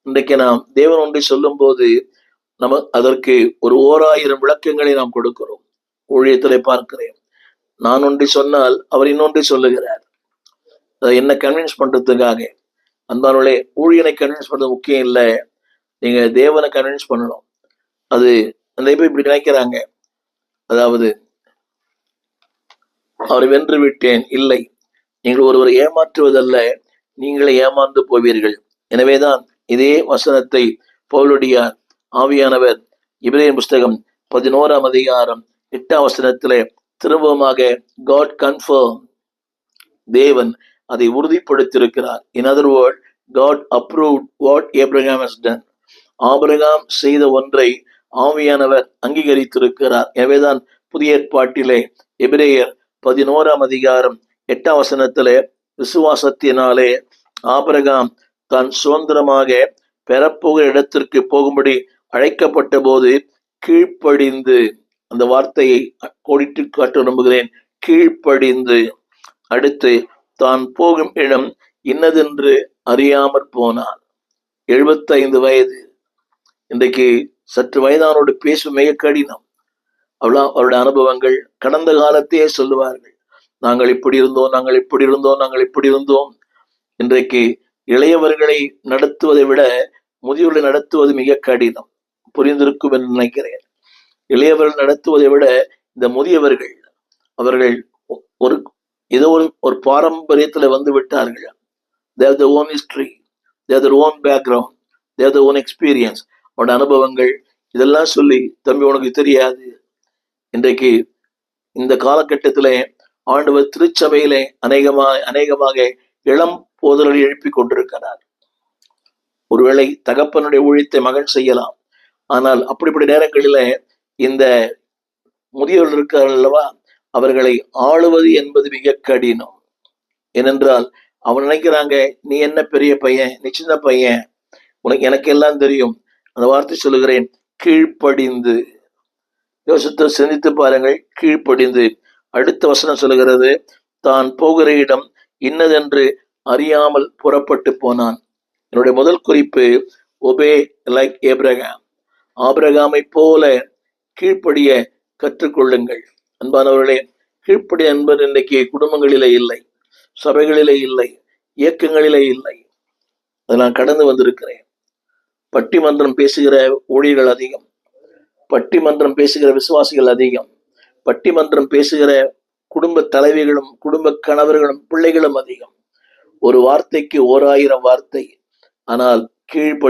இன்றைக்கு நாம் தேவன் ஒன்றை சொல்லும் போது நம்ம அதற்கு ஒரு 1000 விளக்கங்களை நாம் கொடுக்கிறோம். ஊழியத்திலே பார்க்கிறேன், நான் ஒன்றை சொன்னால் அவர் இன்னொன்றை சொல்லுகிறார். அதை என்ன கன்வின்ஸ் பண்றதுக்காக. அன்பானவர்களே, ஊழியனை கன்வின்ஸ் பண்றது முக்கியம் இல்லை, நீங்க தேவனை கன்வின்ஸ் பண்ணணும். அது நிறைய பேர் இப்படி நினைக்கிறாங்க, அதாவது அவரை வென்று விட்டேன். இல்லை, நீங்கள் ஒருவரை ஏமாற்றுவதல்ல, நீங்களே ஏமாந்து போவீர்கள். எனவேதான் இதே வசனத்தை பவுலுடைய ஆவியானவர் எபிரேயர் புஸ்தகம் 11ஆம் அதிகாரம் 8ஆம் வசனத்திலே திரும்பவுமாக God confirm, தேவன் அதை உறுதிப்படுத்தியிருக்கிறார். In other words, God approved what Abraham has done. Abraham செய்த ஒன்றை ஆவியானவர் அங்கீகரித்திருக்கிறார். எனவேதான் புதிய ஏற்பாட்டிலே எபிரேயர் 11ஆம் அதிகாரம் 8ஆம் வசனத்திலே விசுவாசத்தினாலே ஆபிரகாம் தான் சுதந்திரமாக பெறப்போகிற இடத்திற்கு போகும்படி அழைக்கப்பட்ட போது கீழ்ப்படிந்து, அந்த வார்த்தையை கோடிட்டு காட்ட விரும்புகிறேன், கீழ்ப்படிந்து, அடுத்து தான் போகும் இடம் இன்னதென்று அறியாமற் போனான். 75 வயது. இன்றைக்கு சற்று வயதானோடு பேசும் மிக கடினம். அவருடைய அனுபவங்கள் கடந்த காலத்தையே சொல்லுவார்கள். நாங்கள் இப்படி இருந்தோம், நாங்கள் இப்படி இருந்தோம், நாங்கள் இப்படி இருந்தோம். இன்றைக்கு இளையவர்களை நடத்துவதை விட முதியவர்களை நடத்துவது மிக கடினம். புரிந்திருக்கும் என்று நினைக்கிறேன். இளையவர்கள் நடத்துவதை விட இந்த முதியவர்கள், அவர்கள் ஒரு ஏதோ ஒரு பாரம்பரியத்தில் வந்து விட்டார்கள். They have their own history, they have their own background, they have their own experience. அவனோட அனுபவங்கள் இதெல்லாம் சொல்லி, தம்பி உனக்கு தெரியாது. இன்றைக்கு இந்த காலகட்டத்திலே ஆண்டவர் திருச்சபையிலே அநேகமாக இளம் போதலை எழுப்பி கொண்டிருக்கிறார். ஒருவேளை தகப்பனுடைய ஊழியத்தை மகன் செய்யலாம், ஆனால் அப்படிப்பட்ட நேரங்களில இந்த முதியவர்கள் இருக்கிறார்கள் அல்லவா, அவர்களை ஆளுவது என்பது மிக கடினம். ஏனென்றால் அவன் நினைக்கிறாங்க, நீ என்ன பெரிய பையன், நீ சின்ன பையன், எனக்கு எல்லாம் தெரியும். அந்த வார்த்தை சொல்லுகிறேன், கீழ்ப்படிந்து. யோசித்து சிந்தித்து பாருங்கள், கீழ்ப்படிந்து. அடுத்த வசனம் சொல்லுகிறது, தான் போகிற இடம் இன்னதென்று அறியாமல் புறப்பட்டு போனான். என்னுடைய முதல் குறிப்பு, ஒபே லைக் ஏப்ரகாம். ஆபிரகாமை போல கீழ்ப்படிய கற்றுக்கொள்ளுங்கள். அன்பானவர்களே, கீழ்ப்படி என்பது இன்றைக்கு குடும்பங்களிலே இல்லை, சபைகளிலே இல்லை, இயக்கங்களிலே இல்லை. அதை நான் கடந்து வந்திருக்கிறேன். பட்டிமன்றம் பேசுகிற ஊழியர்கள் அதிகம், பட்டிமன்றம் பேசுகிற விசுவாசிகள் அதிகம், பட்டிமன்றம் பேசுகிற குடும்ப தலைவிகளும் குடும்ப கணவர்களும் பிள்ளைகளும் அதிகம். ஒரு வார்த்தைக்கு 1000 வார்த்தை. ஆனால் கீழ்ப்படி